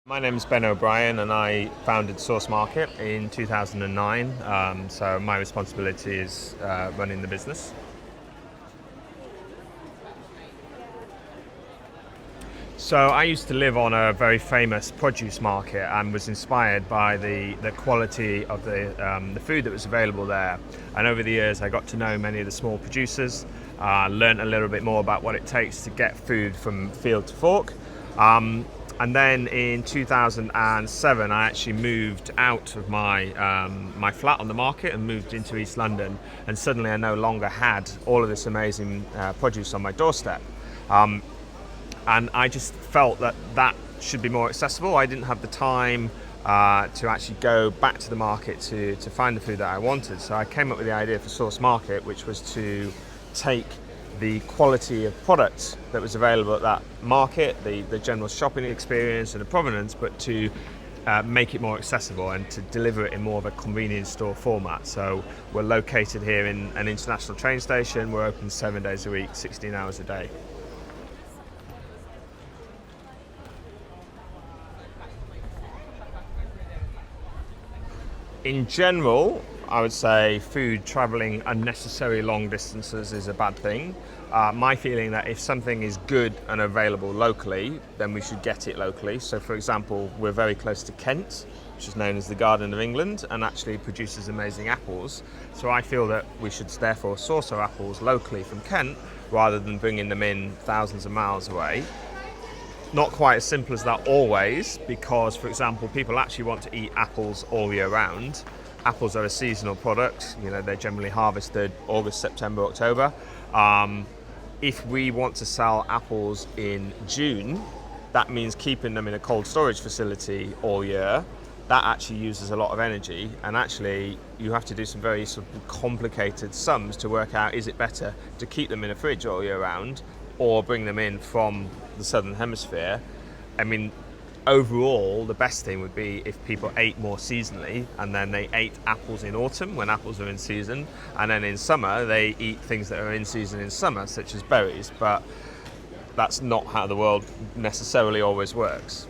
My name is Ben O'Brien and I founded Source Market in 2009, so my responsibility is running the business. So I used to live on a very famous produce market and was inspired by the quality of the food that was available there. And over the years I got to know many of the small producers, learned a little bit more about what it takes to get food from field to fork. And then in 2007, I actually moved out of my flat on the market and moved into East London. And suddenly I no longer had all of this amazing produce on my doorstep. And I just felt that should be more accessible. I didn't have the time to actually go back to the market to find the food that I wanted. So I came up with the idea for Source Market, which was to take the quality of product that was available at that market, the general shopping experience and the provenance, but to make it more accessible and to deliver it in more of a convenience store format. So we're located here in an international train station. We're open 7 days a week, 16 hours a day. In general, I would say food travelling unnecessary long distances is a bad thing. My feeling that if something is good and available locally, then we should get it locally. So for example, we're very close to Kent, which is known as the Garden of England, and actually produces amazing apples. So I feel that we should therefore source our apples locally from Kent rather than bringing them in thousands of miles away. Not quite as simple as that always, because for example, people actually want to eat apples all year round. Apples are a seasonal product, they're generally harvested August, September, October. If we want to sell apples in June, that means keeping them in a cold storage facility all year. That actually uses a lot of energy, and actually you have to do some very sort of complicated sums to work out, is it better to keep them in a fridge all year round or bring them in from the southern hemisphere? I mean, overall, the best thing would be if people ate more seasonally, and then they ate apples in autumn when apples are in season, and then in summer they eat things that are in season in summer, such as berries. But that's not how the world necessarily always works.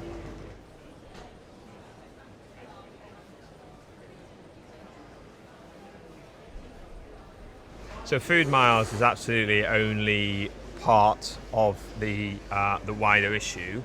So food miles is absolutely only part of the wider issue.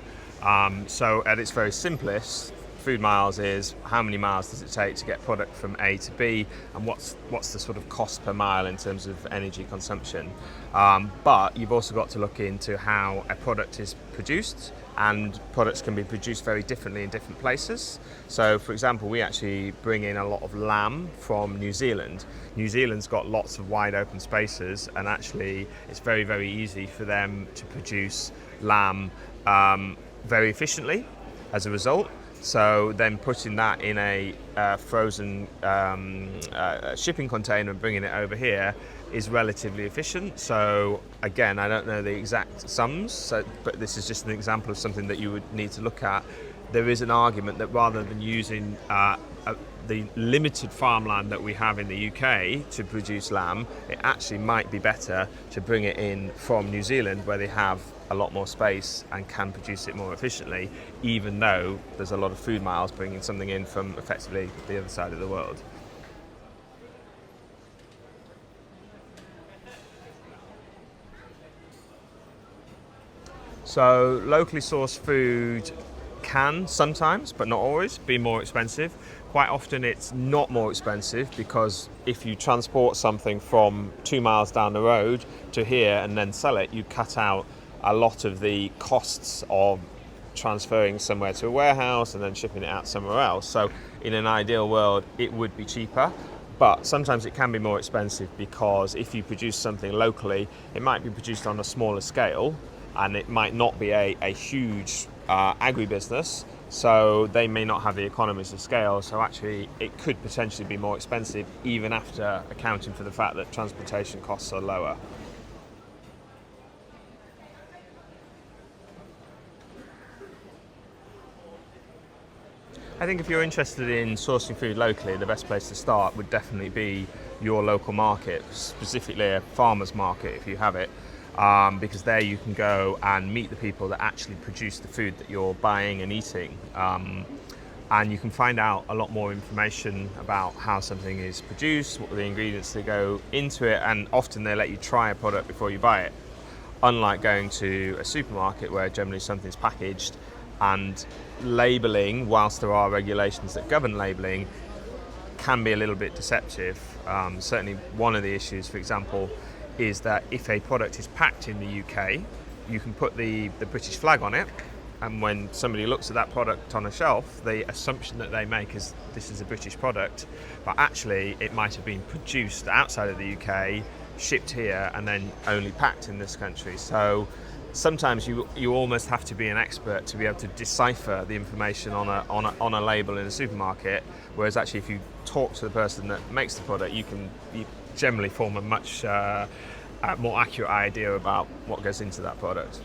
So at its very simplest, food miles is how many miles does it take to get product from A to B, and what's the sort of cost per mile in terms of energy consumption. But you've also got to look into how a product is produced, and products can be produced very differently in different places. So for example, we actually bring in a lot of lamb from New Zealand. New Zealand's got lots of wide open spaces, and actually it's very, very easy for them to produce lamb very efficiently as a result. So then putting that in a frozen shipping container and bringing it over here is relatively efficient. So again, I don't know the exact sums, but this is just an example of something that you would need to look at. There is an argument that rather than using the limited farmland that we have in the UK to produce lamb, it actually might be better to bring it in from New Zealand, where they have a lot more space and can produce it more efficiently, even though there's a lot of food miles bringing something in from effectively the other side of the world. So locally sourced food can sometimes, but not always, be more expensive. Quite often it's not more expensive, because if you transport something from 2 miles down the road to here and then sell it, you cut out a lot of the costs of transferring somewhere to a warehouse and then shipping it out somewhere else. So in an ideal world, it would be cheaper. But sometimes it can be more expensive, because if you produce something locally, it might be produced on a smaller scale, and it might not be a huge agribusiness, so they may not have the economies of scale. So actually it could potentially be more expensive, even after accounting for the fact that transportation costs are lower. I think if you're interested in sourcing food locally, the best place to start would definitely be your local market, specifically a farmer's market if you have it. because there you can go and meet the people that actually produce the food that you're buying and eating. And you can find out a lot more information about how something is produced, what are the ingredients that go into it, and often they let you try a product before you buy it. Unlike going to a supermarket where generally something's packaged, and labelling, whilst there are regulations that govern labelling, can be a little bit deceptive. Certainly one of the issues, for example, is that if a product is packed in the UK, you can put the British flag on it, and when somebody looks at that product on a shelf, the assumption that they make is this is a British product, but actually it might have been produced outside of the UK, shipped here, and then only packed in this country. So sometimes you almost have to be an expert to be able to decipher the information on a label in a supermarket, whereas actually if you talk to the person that makes the product, you generally form a much more accurate idea about what goes into that product.